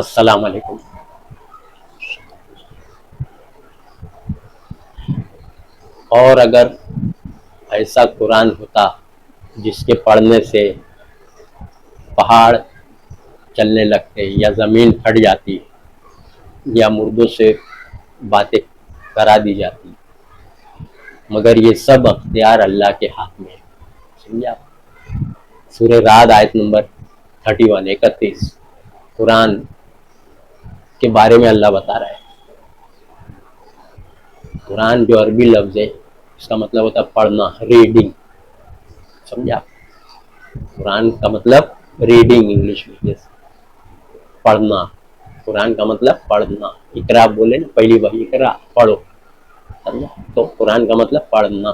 السلام علیکم۔ اور اگر ایسا قرآن ہوتا جس کے پڑھنے سے پہاڑ چلنے لگتے یا زمین پھٹ جاتی یا مردوں سے باتیں کرا دی جاتی، مگر یہ سب اختیار اللہ کے ہاتھ میں ہے۔ سمجھا؟ سورہ رعد آیت نمبر 31 قرآن کے بارے میں اللہ بتا رہا ہے۔ قرآن جو عربی لفظ ہے اس کا مطلب ہوتا ہے پڑھنا، ریڈنگ۔ سمجھا؟ قرآن کا مطلب ریڈنگ، انگلش میں جیسے پڑھنا۔ قرآن کا مطلب پڑھنا، اقرا بولے نا، پہلی وحی اقرا، پڑھو۔ سمجھا؟ تو قرآن کا مطلب پڑھنا۔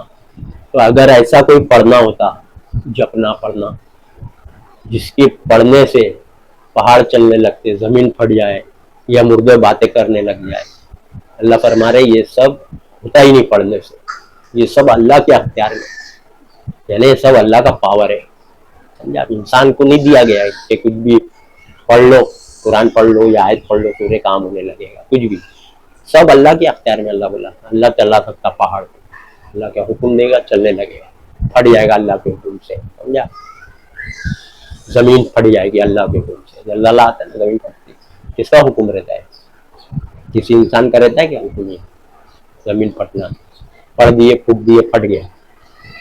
تو اگر ایسا کوئی پڑھنا ہوتا، جپنا پڑھنا، جس کے پڑھنے سے پہاڑ چلنے لگتے، زمین پھٹ جائے یا مردے باتیں کرنے لگ جائے، اللہ فرما رہے یہ سب ہوتا ہی نہیں پڑھنے سے، یہ سب اللہ کے اختیار میں، یعنی یہ سب اللہ کا پاور ہے۔ سمجھا؟ انسان کو نہیں دیا گیا ہے کہ کچھ بھی پڑھ لو، قرآن پڑھ لو یا آیت پڑھ لو پورے کام ہونے لگے گا، کچھ بھی سب اللہ کے اختیار میں۔ اللہ بولا اللہ چلا سکتا پہاڑ کو، اللہ کا حکم دے گا چلنے لگے گا، پھٹ جائے گا اللہ کے حکم سے۔ سمجھا؟ زمین پھٹ جائے گی اللہ کے حکم سے۔ جب اللہ آتا ہے نا زمین پھٹتی، کس کا حکم رہتا ہے؟ کسی انسان کا رہتا ہے کیا حکم؟ یہ زمین پھٹنا، پڑھ دیے، پھٹ دیے، پھٹ گیا،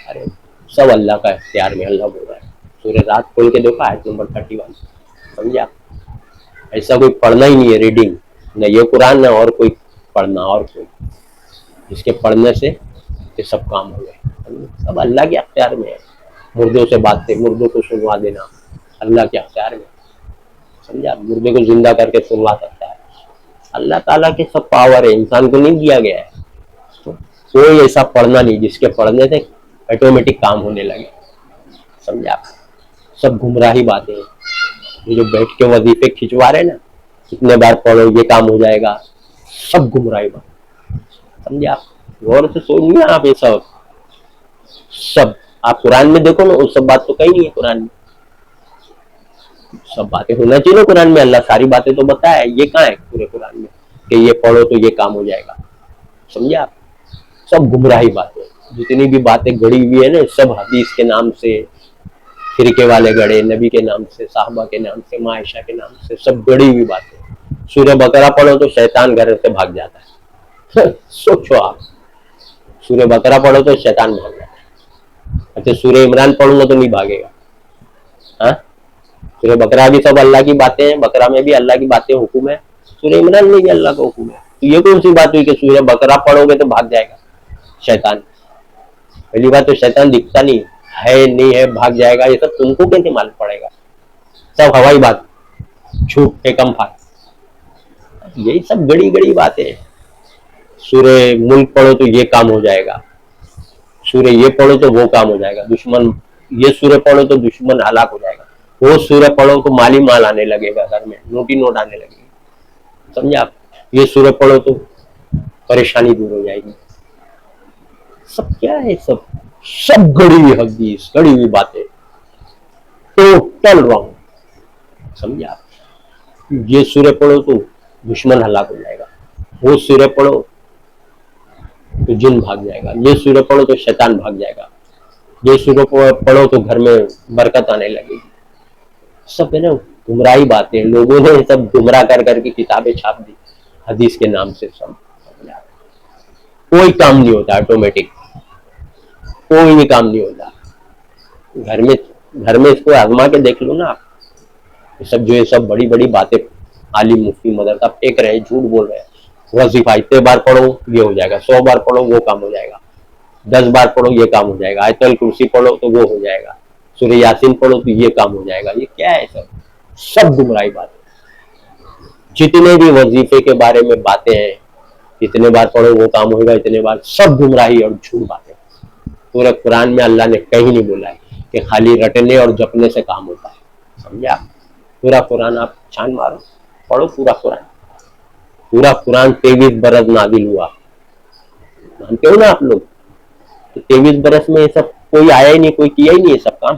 ارے سب اللہ کا اختیار میں۔ اللہ بول رہا ہے، سورہ رات کھول کے دیکھو آیت نمبر 31۔ سمجھا؟ ایسا کوئی پڑھنا ہی نہیں ہے ریڈنگ، نہ یہ قرآن نہ اور کوئی پڑھنا، اور کوئی جس کے پڑھنے سے یہ سب کام ہو گئے، سب اللہ کے اختیار میں ہے۔ مردوں سے باتیں، مردوں کو سنوا دینا اللہ کے اختیار میں۔ سمجھا؟ مردے کو زندہ کر کے سنوا سکتا ہے اللہ تعالیٰ کے، سب پاور ہے، انسان کو نہیں دیا گیا ہے۔ تو کوئی ایسا پڑھنا نہیں جس کے پڑھنے سے آٹومیٹک کام ہونے لگے۔ سمجھا؟ سب گمراہی باتیں ہیں، یہ جو بیٹھ کے وظیفے کھنچوا رہے نا، کتنے بار پڑھو یہ کام ہو جائے گا، سب گمراہی بات۔ سمجھا؟ غور سے سوچیے آپ، یہ سب آپ قرآن میں دیکھو نا، وہ سب بات تو کہیں نہیں ہے قرآن میں۔ سب باتیں ہونا چاہیے قرآن میں، اللہ ساری باتیں تو بتایا ہے، یہ کہاں ہے پورے قرآن میں کہ یہ پڑھو تو یہ کام ہو جائے گا؟ سمجھا؟ سب گمراہی باتیں، جتنی بھی باتیں گڑی ہوئی ہے نا، سب حدیث کے نام سے فرقے والے گڑے، نبی کے نام سے، صحابہ کے نام سے، معائشہ کے نام سے، سب گڑی ہوئی باتیں۔ سورہ بقرہ پڑھو تو شیطان گھر سے بھاگ جاتا ہے۔ سوچو آپ، سورہ بقرہ پڑھو تو شیطان بھاگ جاتا ہے۔ اچھا سورہ عمران پڑھوں گا تو نہیں بھاگے گا؟ ہاں، سورہ بقرہ بھی سب اللہ کی باتیں ہیں، بقرہ میں بھی اللہ کی باتیں حکم ہے، سورہ عمران میں بھی اللہ کا حکم ہے۔ تو یہ کون سی بات ہوئی کہ سورہ بقرہ پڑھو گے تو بھاگ جائے گا شیطان؟ پہلی بات تو شیطان دکھتا نہیں ہے، نہیں ہے، بھاگ جائے گا، یہ سب تم کو کیسے معلوم پڑے گا؟ سب ہوائی بات، چھوٹ کے کم پھاٹ، یہی سب گڑی گڑی باتیں ہیں۔ سورہ ملک پڑھو تو یہ کام ہو جائے گا، سورہ یہ پڑھو تو وہ کام ہو جائے گا، دشمن یہ سورہ پڑھو تو دشمن ہلاک ہو جائے گا، وہ سورہ پڑھو تو مالی مال آنے لگے گا، گھر میں نوٹی نوٹ آنے لگے گی۔ سمجھا؟ یہ سورہ پڑھو تو پریشانی دور ہو جائے گی۔ سب کیا ہے؟ سب گڑی ہوئی حدیث، گڑی ہوئی باتیں، ٹوٹل رانگ۔ سمجھا؟ یہ سورہ پڑھو تو دشمن ہلاک ہو جائے گا، وہ سورہ پڑھو تو جن بھاگ جائے گا، یہ سورہ پڑھو تو شیطان بھاگ جائے گا، یہ سورہ پڑھو تو گھر میں برکت آنے لگے گی۔ سب ہے نا گمراہی باتیں، لوگوں نے سب گمراہ کر کر کے کتابیں چھاپ دی حدیث کے نام سے۔ سب کوئی کام نہیں ہوتا آٹومیٹک، کوئی بھی کام نہیں ہوتا۔ گھر میں اس کو آزما کے دیکھ لو نا آپ، یہ سب بڑی بڑی باتیں عالم مفتی مدرسہ پھینک رہے ہیں، جھوٹ بول رہے ہیں۔ وظیفہ اتنے بار پڑھو یہ ہو جائے گا، 100 بار پڑھو وہ کام ہو جائے گا، 10 بار پڑھو یہ کام ہو جائے گا، آیت الکرسی پڑھو تو وہ ہو جائے گا، سورہ یاسین پڑھو تو یہ کام ہو جائے گا۔ یہ کیا ہے؟ سب گمراہی باتیں۔ جتنے بھی وظیفے کے بارے میں باتیں ہیں، اتنے بار پڑھو وہ کام ہوگا، اتنے بار، سب گمراہی اور جھوٹ باتیں۔ پورے قرآن میں اللہ نے کہیں نہیں بولا ہے کہ خالی رٹنے اور جپنے سے کام ہوتا ہے۔ سمجھا؟ پورا قرآن آپ چھان مارو، پڑھو پورا قرآن۔ پورا قرآن 23 برس نازل ہوا، مانتے ہو نا آپ لوگ؟ 23 برس میں یہ سب کوئی آیا ہی نہیں، کوئی کیا ہی نہیں یہ سب کام۔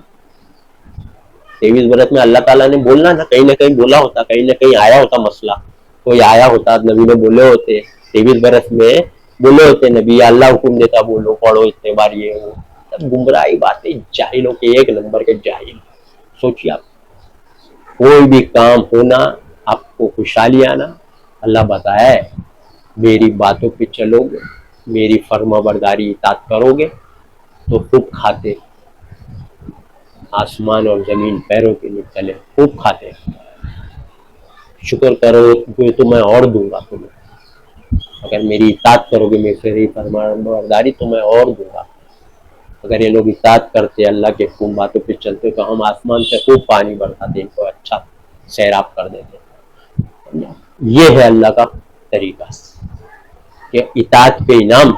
23 बरस में अल्लाह ताला ने बोलना ना कहीं बोला होता, कहीं ना कहीं आया होता मसला, कोई आया होता, नबी ने बोले होते, 23 बरस में बोले होते नबी, अल्लाह हुक्म देता बोलो पढ़ो इतने बार ये वो। सब गुमराही बातें, जाहिलों के एक नंबर के जाहिल। सोचिए आप, कोई भी काम होना, आपको खुशहाली आना, अल्लाह बताया है मेरी बातों पे चलोगे, मेरी फर्माबरदारी इताअत करोगे तो खूब खाते, आसमान और जमीन पैरों के नीचे खूब खाते, शुक्र करोगे तो मैं और दूंगा तुम्हें, अगर मेरी इताअत करोगे मेरी फरमाबरदारी तो मैं और दूंगा। अगर ये लोग इताअत करते, अल्लाह के हुक्म बातों पे चलते, तो हम आसमान से खूब पानी बरसाते, इनको अच्छा सैराब कर देते। ये है अल्लाह का तरीका कि इताअत पे इनाम।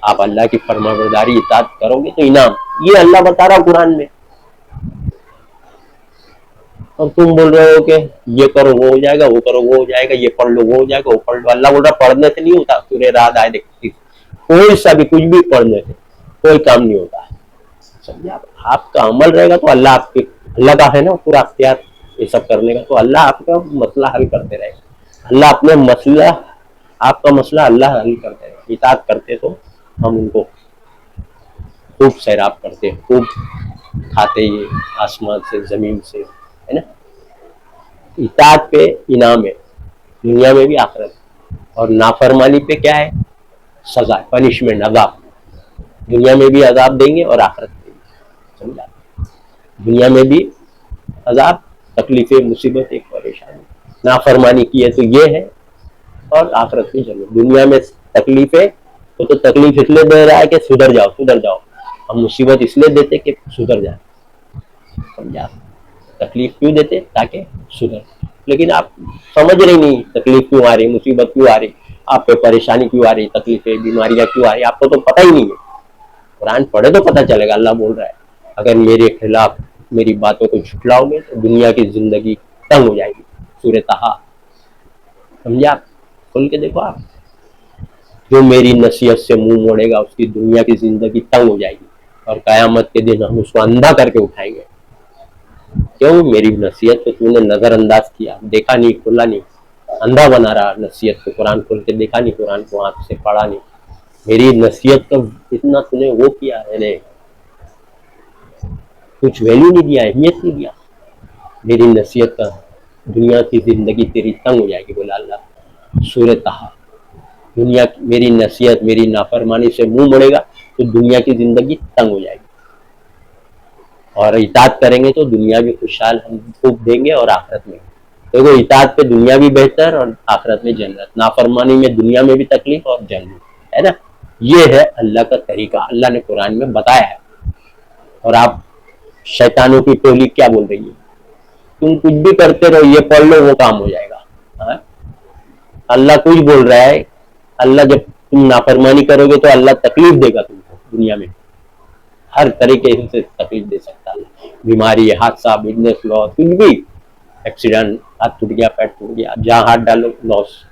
आप अल्लाह की फरमाबरदारी इताअत करोगे तो इनाम, ये अल्लाह बता रहा कुरान में। और तुम बोल रहे हो कि ये करो वो हो जाएगा, वो करो वो हो जाएगा, ये पढ़ लो वो हो जाएगा, वो पढ़ लो। अल्लाह बोल रहा पढ़ने से नहीं होता। सूरह राद आयत 31, कोई सा भी कुछ भी पढ़ने से कोई काम नहीं होता है, समझे आप। आपका अमल रहेगा तो अल्लाह आपके, अल्लाह का है ना पूरा अख्तियार ये सब करने का, तो अल्लाह आपका मसला हल करते रहेगा। अल्लाह अपने मसला, आपका मसला अल्लाह हल करते रहेगा। इताअत करते तो हम उनको खूब सैराब करते, खूब खाते, ये आसमान से जमीन से, है ना। इताअत पे इनाम है दुनिया में भी आखिरत, और नाफरमानी पे क्या है, सजा, पनिशमेंट, अजाब। दुनिया में भी अजाब देंगे और आखिरत में भी, समझा। दुनिया में भी अजाब, तकलीफें, मुसीबत, एक परेशानी, नाफरमानी की है तो ये है, और आखिरत में जरूर। दुनिया में तकलीफें तो तकलीफ इसलिए दे रहा है कि सुधर जाओ सुधर जाओ, हम मुसीबत इसलिए देते कि सुधर जाए, समझा। तकलीफ क्यों देते, ताकि सुधर। लेकिन आप समझ रहे नहीं तकलीफ क्यों आ रही, मुसीबत क्यों आ रही, आप पे परेशानी क्यों आ रही, तकलीफें बीमारियां क्यों आ रही, आपको तो पता ही नहीं है। कुरान पढ़े तो पता चलेगा। अल्लाह बोल रहा है अगर मेरे खिलाफ मेरी बातों को झुटलाओगे तो दुनिया की जिंदगी तंग हो जाएगी। सूरह तहा, समझा। खोल के देखो आप, जो मेरी नसीहत से मुंह मोड़ेगा उसकी दुनिया की जिंदगी तंग हो जाएगी, और कयामत के दिन हम उसको अंधा करके उठाएंगे। क्यों, मेरी नसीहत को तूने नजरअंदाज किया, देखा नहीं, खोला नहीं, अंधा बना रहा नसीहत को, कुरान खोल के देखा नहीं, कुरान को आंख से पढ़ा नहीं, मेरी नसीहत का इतना तूने वो किया है, कुछ वैल्यू नहीं दिया, अहमियत नहीं दिया। मेरी नसीहत का दुनिया की जिंदगी तेरी तंग हो जाएगी, बोला अल्लाह। सूरह तहा, दुनिया मेरी नसीहत, मेरी नाफरमानी से मुंह मोड़ेगा तो दुनिया की जिंदगी तंग हो जाएगी, और इताअत करेंगे तो दुनिया भी खुशहाल हम खूब देंगे, और आखिरत में देखो, इताअत पे दुनिया भी बेहतर और आखिरत में जन्नत, नाफरमानी में दुनिया में भी तकलीफ और जन्नत, है ना। ये है अल्लाह का तरीका, अल्लाह ने कुरान में बताया है। और आप शैतानों की टोली क्या बोल रही है, तुम कुछ भी करते रहो, ये पढ़ लो वो काम हो जाएगा। हाँ? अल्लाह कुछ बोल रहा है, अल्लाह जब तुम नाफरमानी करोगे तो अल्लाह तकलीफ देगा तुमको दुनिया में, हर तरीके से तकलीफ दे सकता है। बीमारी, हादसा, बिजनेस लॉस, कुछ भी, एक्सीडेंट, हाथ टूट गया, पैर टूट गया, जहाँ हाथ डालो लॉस,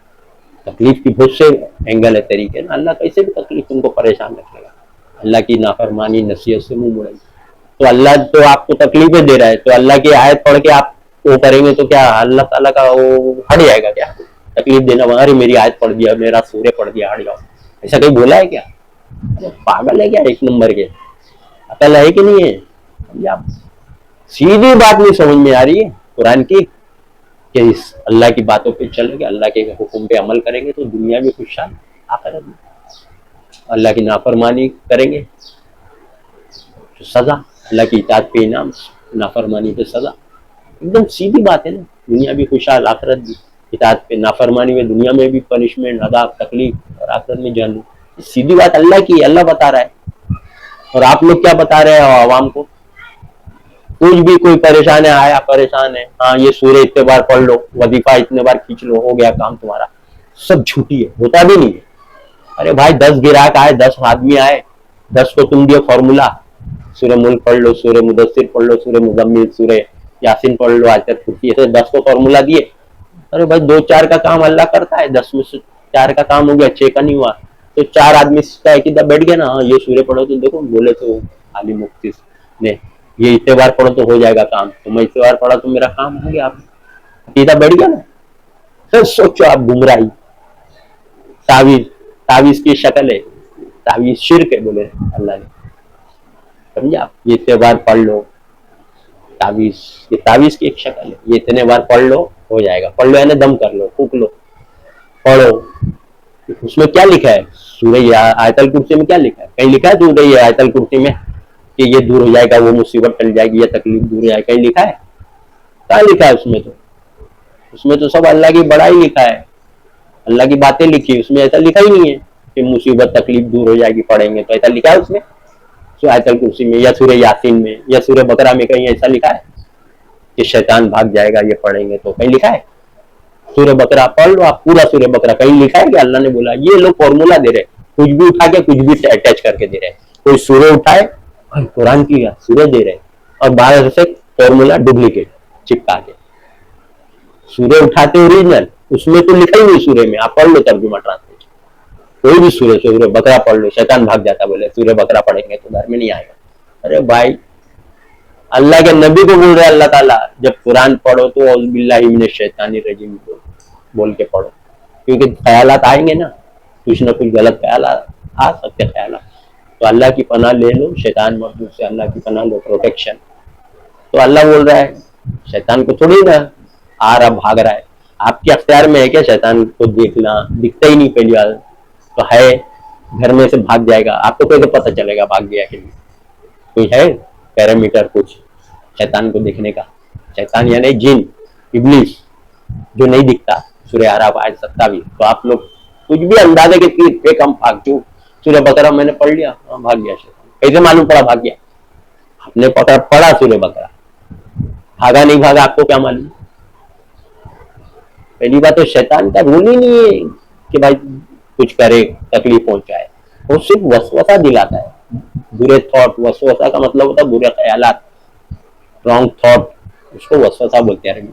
तकलीफ की बहुत से एंगल है, तरीके ना। अल्लाह कैसे भी तकलीफ तुमको परेशान रखेगा, अल्लाह की नाफरमानी नसीहत से मुंह मोड़ेगी तो अल्लाह तो आपको तकलीफें दे रहा है, तो अल्लाह की आयत पढ़ के आप वो करेंगे तो क्या अल्लाह ताला का वो हट जाएगा क्या, तकलीफ देना। अरे मेरी आयत पढ़ दिया, मेरा सूर्य पढ़ दिया, हट जाओ, ऐसा कहीं बोला है क्या? पागल है क्या, एक नंबर के, अकल है कि नहीं है? आप सीधी बात नहीं समझ में आ रही है कुरान की, कि इस अल्लाह की बातों पे चलोगे, अल्लाह के हुक्म पे अमल करेंगे तो दुनिया में खुशहाल, आखिरत में। अल्लाह की नाफरमानी करेंगे तो सजा, अल्लाह की इताअत पे इनाम, नाफरमानी पे सजा। एकदम सीधी बात है ना, दुनिया भी खुशहाल, आखिरत भी। इताअत पे, नाफरमानी में दुनिया में भी पनिशमेंट, अदाब, तकलीफ, और आखिरत में जन्नत। सीधी बात अल्लाह की, अल्लाह बता रहा है। और आप लोग क्या बता रहे हो आवाम को? कुछ भी, कोई परेशान है, आया परेशान है, हाँ ये सूर्य इतने बार पढ़ लो, वजीफा इतने बार खींच लो, हो गया काम तुम्हारा। सब झूठी है, होता भी नहीं है। अरे भाई 10 गिराक आए, 10 आदमी आए, 10 को तुम दिए फॉर्मूला, सूर्य मुल्क पढ़ लो, सूर्य मुदस्सिर पढ़ लो, सूर्य मुजम्मिल, सूर्य यासीन पढ़ लो, आयत कुर्सी, ऐसे 10 को फॉर्मूला दिए। अरे भाई 2-4 का काम अल्लाह करता है, 10 में से 4 का काम हो गया, 6 का नहीं हुआ, तो 4 आदमी का एक बैठ गया ना, हाँ ये सूर्य पढ़ो, तो देखो बोले तो आली मुफ्ती ने یہ اتنے بار پڑھو تو ہو جائے گا کام، تو میں اتنے بار پڑھا تو میرا کام ہو گیا، آپ عقیدہ بیٹھ گیا نا. پھر سوچو آپ گمراہی. تعویذ، تعویذ کی شکل ہے، تعویذ شرک ہے بولے اللہ نے، سمجھے آپ. یہ اتنے بار پڑھ لو تعویذ، یہ تعویذ کی ایک شکل ہے، یہ اتنے بار پڑھ لو ہو جائے گا. پڑھ لو یعنی دم کر لو، پھونک لو، پڑھو. اس میں کیا لکھا ہے سورہ آیت الکرسی میں؟ کیا لکھا ہے؟ کہیں لکھا ہے سورہ آیت الکرسی میں کہ یہ دور ہو جائے گا، وہ مصیبت ٹل جائے گی، یہ تکلیف دور ہو جائے گا؟ کہیں لکھا ہے؟ کیا لکھا ہے اس میں؟ تو اس میں تو سب اللہ کی بڑائی لکھا ہے، اللہ کی باتیں لکھی. اس میں ایسا لکھا ہی نہیں ہے کہ مصیبت تکلیف دور ہو جائے گی پڑھیں گے تو. ایسا لکھا ہے اس میں آیت الکرسی میں یا سورہ یاسین میں یا سورہ بقرہ میں کہیں ایسا لکھا ہے کہ شیطان بھاگ جائے گا یہ پڑھیں گے تو؟ کہیں لکھا ہے؟ سورہ بقرہ پڑھ لو آپ، پورا سورہ بقرہ. کہیں لکھا ہے کہ اللہ نے بولا؟ یہ لوگ فارمولا دے رہے، کچھ بھی اٹھا کے کچھ بھی اٹیچ کر کے دے رہے. کوئی سورہ اٹھائے اور قرآن کی سورہ دے رہے اور باہر سے فارمولا ڈپلیکیٹ چپکا کے. سورہ اٹھاتے اوریجنل، اس میں تو لکھا ہی نہیں سورہ میں. آپ پڑھ لو ترجمہ ٹرانسلیشن، کوئی بھی سورہ بقرہ پڑھ لو. شیطان بھاگ جاتا بولے سورہ بقرہ پڑھیں گے تو گھر میں نہیں آئے گا. ارے بھائی اللہ کے نبی کو بول رہے اللہ تعالیٰ جب قرآن پڑھو تو اعوذ باللہ من الشیطان الرجیم بول کے پڑھو، کیونکہ خیالات آئیں گے نا، کچھ نہ کچھ غلط خیالات آ سکتے خیالات. تو اللہ کی پناہ لے لو شیطان مردود سے، اللہ کی پناہ لو، پروٹیکشن. تو اللہ بول رہا ہے شیطان کو تھوڑی نا آ رہا بھاگ رہا ہے. آپ کے اختیار میں ہے کیا شیطان کو دیکھنا؟ دکھتا ہی نہیں پہلی بار تو ہے، گھر میں سے بھاگ جائے گا، آپ کو کیسے پتہ چلے گا بھاگ گیا کہ نہیں؟ کوئی ہے پیرامیٹر کچھ شیطان کو دیکھنے کا؟ شیطان یعنی جن، ابلیس جو نہیں دکھتا. سورہ اعراف آیت 27. تو آپ لوگ کچھ بھی اندازے کے تیر پہ کم بھاگ جو. سورہ بقرہ میں نے پڑھ لیا، بھاگ گیا شیطان. کیسے معلوم پڑا بھاگ گیا؟ آپ نے پڑھا سورہ بقرہ، بھاگا نہیں بھاگا آپ کو کیا معلوم؟ پہلی بات تو شیطان کا رول ہی نہیں ہے کہ بھائی کچھ کرے تکلیف پہنچائے. وہ صرف وسوسہ دلاتا ہے، برے تھاٹ. وسوسہ کا مطلب ہوتا ہے برے خیالات، رانگ تھاٹ، اس کو وسوسہ بولتے ہیں.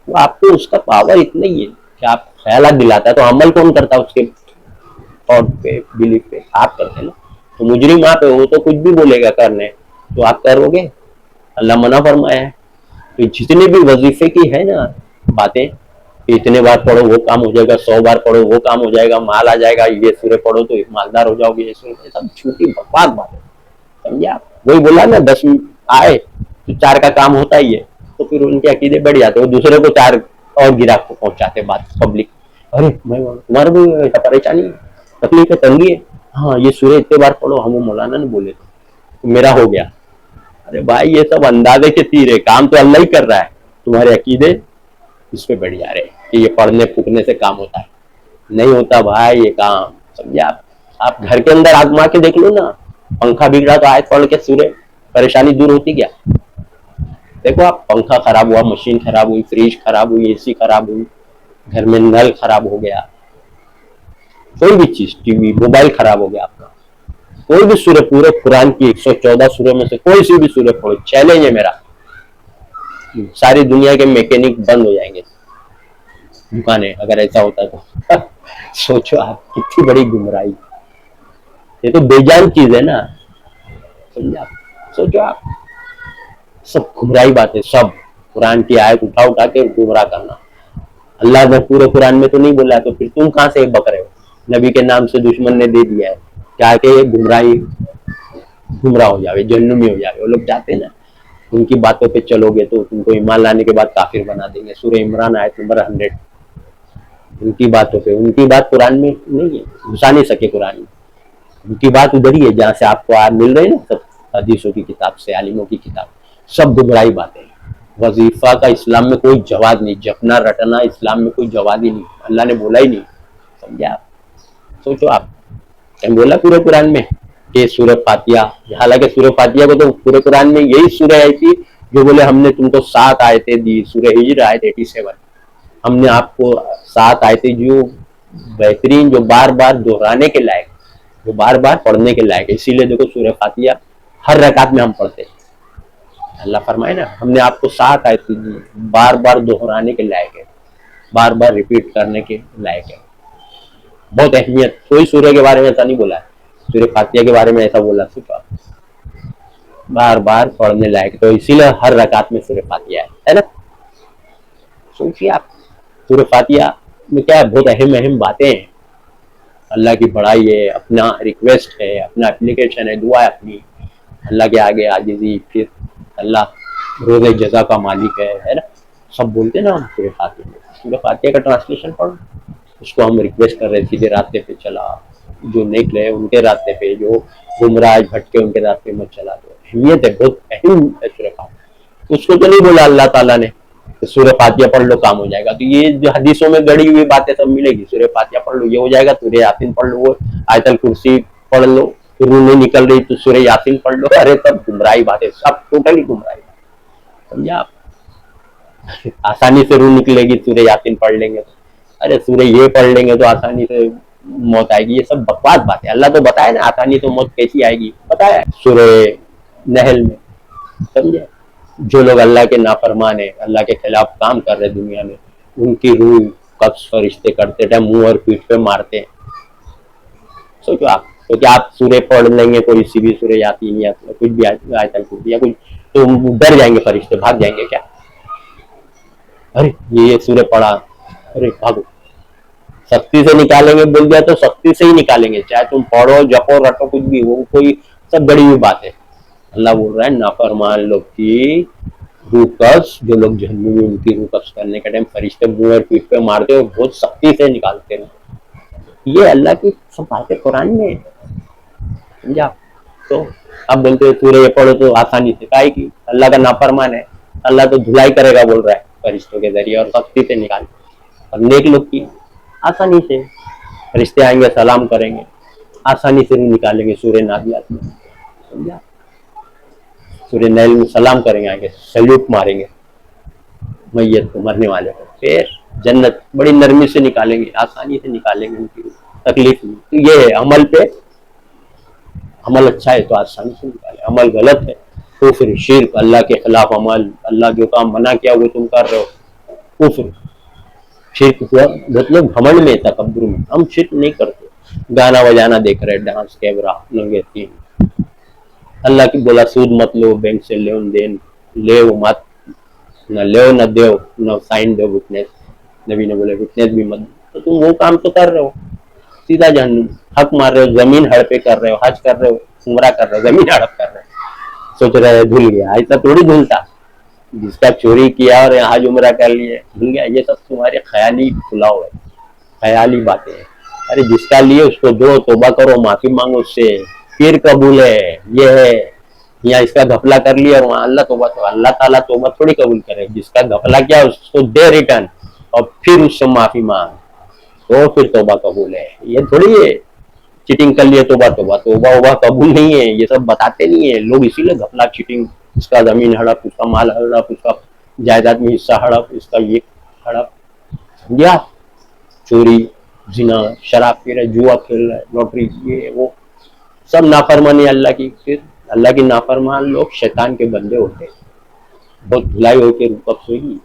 تو آپ کو اس کا پاور اتنا ہی ہے کہ آپ خیالات دلاتا ہے، تو عمل کون کرتا ہے اس کے تھاٹ پہ، بلیف پہ؟ آپ کرتے نا. تو مجرم آپ ہے، وہ تو کچھ بھی بولے گا کرنے تو آپ کرو گے. اللہ منع فرمایا ہے. تو جتنے بھی وظیفے کی ہے نا باتیں کہ اتنے بار پڑھو وہ کام ہو جائے گا، 100 بار پڑھو وہ کام ہو جائے گا، مال آ جائے گا، یہ سورہ پڑھو تو مالدار ہو جاؤ گے، یہ سورہ، سب چھوٹی بکواس بات ہے. سمجھے آپ؟ وہی بولا نا 10 آئے تو 4 کا کام ہوتا ہی ہے. تو پھر ان کے عقیدے بڑھ جاتے، وہ دوسرے کو 4 اور گرا پہنچاتے بات پبلک. ارے تمہارا بھی ایسا پریشانی تکلیف ہے، تنگی ہے، ہاں یہ سورہ اتنے بار پڑھو، ہم مولانا نے بولے تو میرا ہو گیا. ارے بھائی یہ سب اندازے کے تیر ہے، کام تو اللہ ہی کر رہا ہے، تمہارے عقیدے اس پہ بڑھ جا رہے ہیں کہ یہ پڑھنے پھونکنے سے کام ہوتا ہے. نہیں ہوتا بھائی یہ کام. سمجھے آپ گھر کے اندر آزما کے دیکھ لو نا. پنکھا بگڑا تو آیت پڑھ کے سورہ پریشانی دور ہوتی کیا؟ دیکھو آپ، پنکھا خراب ہوا، مشین خراب ہوئی، فریج خراب ہوئی، اے سی خراب ہوئی، گھر میں نل خراب ہو گیا، کوئی بھی چیز، ٹی وی، موبائل خراب ہو گیا آپ کا، کوئی بھی سورہ پورے قرآن کی 114 سورہ میں سے کوئی سی بھی سورہ پڑھو، چیلنج ہے میرا، ساری دنیا کے میکینک بند ہو جائیں گے دکانیں اگر ایسا ہوتا ہے تو. سوچو آپ کتنی بڑی گمراہی. یہ تو بے جان چیز ہے نا. سمجھا؟ سوچو آپ، سب گمراہی باتیں، سب قرآن کی آیت اٹھا کے گمراہ کرنا. اللہ نے پورے قرآن میں تو نہیں بولا، تو پھر تم کہاں سے بک رہے ہو؟ نبی کے نام سے دشمن نے دے دیا ہے کیا کہ یہ گمراہ ہو جاوے، جہنمی ہو جاوے. وہ لوگ چاہتے ہیں نا ان کی باتوں پہ چلو گے تو تم کو ایمان لانے کے بعد کافر بنا دیں گے. سورہ عمران آیت نمبر 100. ان کی باتوں پہ، ان کی بات قرآن میں نہیں ہے، گھسا نہیں سکے قرآن میں. ان کی بات ادھر ہی ہے جہاں سے آپ کو مل رہی نا سب حدیثوں کی کتاب سے، عالموں کی کتاب، سب گمراہی باتیں. وظیفہ کا اسلام میں کوئی جواز نہیں، جپنا رٹنا اسلام میں کوئی جواز ہی نہیں، اللہ نے بولا ہی نہیں. سمجھا آپ؟ سوچو آپ، بولا پورے قرآن میں کہ سورہ فاتحہ، حالانکہ سورہ فاتحہ کو تو پورے قرآن میں یہی سورہ ہے تھی جو بولے ہم نے تم کو 7 آیتیں دی. سورہ ہجر آیت 87، ہم نے آپ کو 7 آیتیں جو بہترین، جو بار بار دہرانے کے لائق، جو بار بار پڑھنے کے لائق. اسی لیے دیکھو سورہ فاتحہ ہر رکعت میں ہم پڑھتے ہیں. اللہ فرمائے نا ہم نے آپ کو 7 آیتیں دی، بار بار دہرانے کے لائق ہے، بار بار ریپیٹ کرنے کے لائق ہے. بہت اہمیت. کوئی سورہ کے بارے میں ایسا نہیں بولا ہے، سورہ فاتحہ کے بارے میں ایسا بولا. बार बार पढ़ने लायक, तो इसीलिए हर रकात में सूरह फातिहा है ना। सोचिए आप, सूरह फातिहा में क्या है, बहुत अहम अहम बातें हैं, अल्लाह की बड़ाई है, अपना रिक्वेस्ट है, अपना एप्लीकेशन है, दुआ है अपनी, अल्लाह के आगे आजिज़ी, फिर अल्लाह रोज़े जज़ा का मालिक है ना, सब बोलते हैं ना हम सूरह फातिहा में। सूरह फातिहा का ट्रांसलेशन पढ़ो, उसको हम रिक्वेस्ट कर रहे हैं सीधे रास्ते पे चला, जो निकले उनके रास्ते पे, जो गुमराह भटके उनके रास्ते में चला। दो अहमियत है, बहुत अहम है सूरह फातिहा। उसको तो नहीं बोला अल्लाह ताला ने सूरह फातिहा पढ़ लो काम हो जाएगा, तो ये जो हदीसों में गड़ी हुई बातें सब मिलेगी, सूरह फातिहा पढ़ लो ये हो जाएगा, सूरह यासीन पढ़ लो, वो आयतल कुर्सी पढ़ लो, फिर रूह नहीं निकल रही तो सूरह यासीन पढ़ लो। अरे सब गुमराही बातें, सब टोटली गुमराही, समझे आप। आसानी से रूह निकलेगी सूरह यासीन पढ़ लेंगे तो, अरे सूरह ये पढ़ लेंगे तो आसानी से मौत आएगी, ये सब बकवास बातें। अल्लाह तो बताया ना आसानी से मौत कैसी आएगी, बताया सूरह नहल में, समझे। जो लोग अल्लाह के नाफरमान है, अल्लाह के खिलाफ काम कर रहे दुनिया में, उनकी रूह कब्ज फरिश्ते करते टाइम मुंह और पीठ पे मारते हैं। सोचो आप, तो क्या आप सूरह पढ़ लेंगे कोई सी भी सूरह यासीन या कुछ भी आयतल कुर्सी या कुछ, तो डर जाएंगे फरिश्ते, भाग जाएंगे क्या, अरे ये सूरह पढ़ा, अरे भागो। सख्ती से निकालेंगे बोल दिया तो सख्ती से ही निकालेंगे, चाहे तुम पढ़ो जपो रटो कुछ भी, वो कोई सब बड़ी हुई बात है। अल्लाह बोल रहा है नाफरमान लोग की रूह कब्ज, जो लोग जहन्नुम में उनकी रूह कब्ज करने के टाइम फरिश्ते मुंह और पीठ पे मारते हैं, बहुत सख्ती से निकालते हैं। ये अल्लाह की सब बातें कुरान में है, समझा। तो आप बोलते हो सूरह ये पढ़ो तो आसानी से, काहे की अल्लाह का नाफरमान है, अल्लाह तो धुलाई करेगा बोल रहा है फरिश्तों के जरिए, और सख्ती से निकाल। और नेक लोग की आसानी से, फरिश्ते आएंगे सलाम करेंगे, आसानी से रूह निकालेंगे सूरह नाज़ियात में, समझा। सूरह नहल में सलाम करेंगे, आगे सैल्यूट मारेंगे मैयत को, मरने वाले को, फिर जन्नत बड़ी नरमी से निकालेंगे, आसानी से निकालेंगे, उनकी तकलीफ नहीं। तो ये है अमल पे, अमल अच्छा है तो आसानी से निकाले, अमल गलत है तो फिर शिर्क, अल्लाह के खिलाफ अमल, अल्लाह जो काम मना किया वो तुम कर रहे हो, कुफ्र शिर्क हुआ। बहुत लोग घमंड में, तकब्बुर में, हम शिर्क नहीं करते, गाना बजाना देख रहे, डांस कैमरा नंगे तीन, अल्लाह की बोला सूद मत लो, बैंक से लेन देन ले मत, न ले न दो, न साइन दो विटनेस, नबी ने बोले विटनेस भी मत, तो तुम वो काम तो कर रहे हो, सीधा जहन्नुम। हक मार रहे हो, जमीन हड़पे कर रहे हो, हज कर रहे हो, उमरा कर रहे हो, जमीन हड़प कर रहे हो, सोच रहे हो धुल गया, ऐसा थोड़ी धुलता। जिसका चोरी किया और हज उमरा कर लिए धुल गया, ये सब तुम्हारे ख्याली खुलाव है, ख्याली बातें हैं। अरे जिसका लिए उसको दो, तौबा करो, माफी मांगो उससे, फिर कबूल है। ये है यहाँ इसका घपला कर लिया और वहाँ अल्लाह तौबा, तो अल्लाह ताला तौबा थोड़ी कबूल करे, जिसका घपला किया उसको दे रिटर्न और फिर उससे माफी मांग, तो फिर तौबा कबूल है। ये थोड़ी है चीटिंग कर लिए तौबा, तौबा तौबा वोबा कबूल नहीं है, ये सब बताते नहीं है लोग, इसीलिए घपला चीटिंग, इसका जमीन हड़प, उसका माल हड़प, उसका जायदाद में हिस्सा हड़प, इसका ये हड़प, समझा। चोरी, जिना, शराब पी रहे, जुआ खेल रहे, लॉटरी, ये वो सब नाफरमानी अल्लाह की। फिर अल्लाह की नाफरमान लोग शैतान के बंदे होते हैं, बहुत धुलाई होकर रूप सोएगी,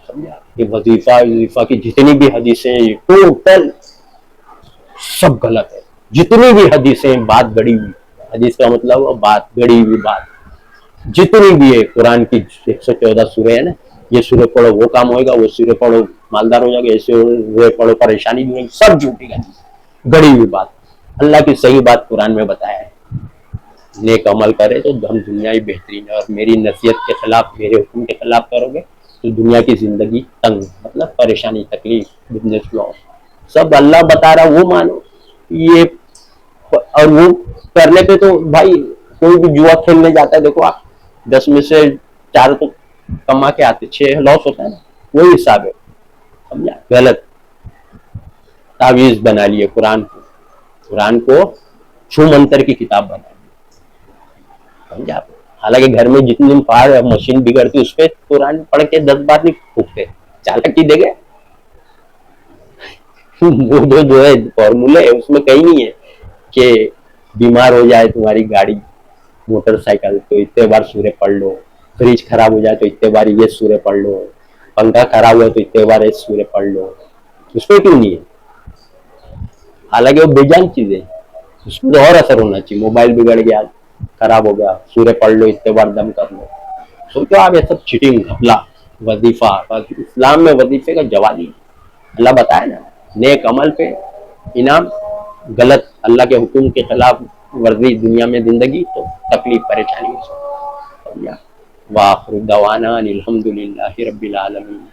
समझा। ये वजीफा की जितनी भी हदीसें टोटल सब गलत है, जितनी भी हदीसें बात गड़ी हुई, हदीस का मतलब बात गड़ी हुई बात जितनी भी है, कुरान की 114 सूरह है ना, ये सूरह पढ़ो वो काम होएगा, वो सूरह पढ़ो मालदार हो जाएगा, ऐसे सूरह पढ़ो परेशानी नहीं होगी, सब झूठी गड़ी हुई बात। अल्लाह की सही बात कुरान में बताया है, नेक अमल करे तो हम दुनिया ही बेहतरीन है, और मेरी नसीहत के खिलाफ, मेरे हुक्म के खिलाफ करोगे तो दुनिया की जिंदगी तंग, मतलब परेशानी, तकलीफ, बिजनेस लॉस, सब अल्लाह बता रहा वो मानो। ये और वो करने पे तो भाई कोई भी जुआ खेलने जाता है, देखो आप 10 में से 4 तो कमा के आते, 6 लॉस होता है ना, वही हिसाब है, समझा। गलत तावीज बना लिए कुरान को छू मंतर की किताब बना, समझा। हालांकि घर में जितनी दिन पार मशीन बिगड़ती उस पर कुरान पढ़ के 10 बार नहीं फूकते, चालाकी देगे वो जो है फॉर्मूले, उसमें कहीं नहीं है कि बीमार हो जाए तुम्हारी गाड़ी, मोटरसाइकिल तो इतने बार सूरह पढ़ लो, फ्रिज खराब हो जाए तो इतने बार ये सूरह पढ़ लो, पंखा खराब हुआ तो इतने बार ये सूरह पढ़ लो, उसमें क्यों नहीं है। हालांकि वो बेजान चीज है, उसमें तो और असर होना चाहिए। मोबाइल बिगड़ गया, خراب ہو گیا، سورہ پڑھ لو، اتنے بار دم کر لو. سوچو آپ، یہ سب چیٹنگ گھپلا. وظیفہ، اسلام میں وظیفے کا جواز ہی. اللہ بتائے نا، نیک عمل پہ انعام، غلط اللہ کے حکم کے خلاف ورزی دنیا میں زندگی تو تکلیف پریشانی ہو سکتی ہے. وآخر دعوانا ان الحمد للہ رب العالمین.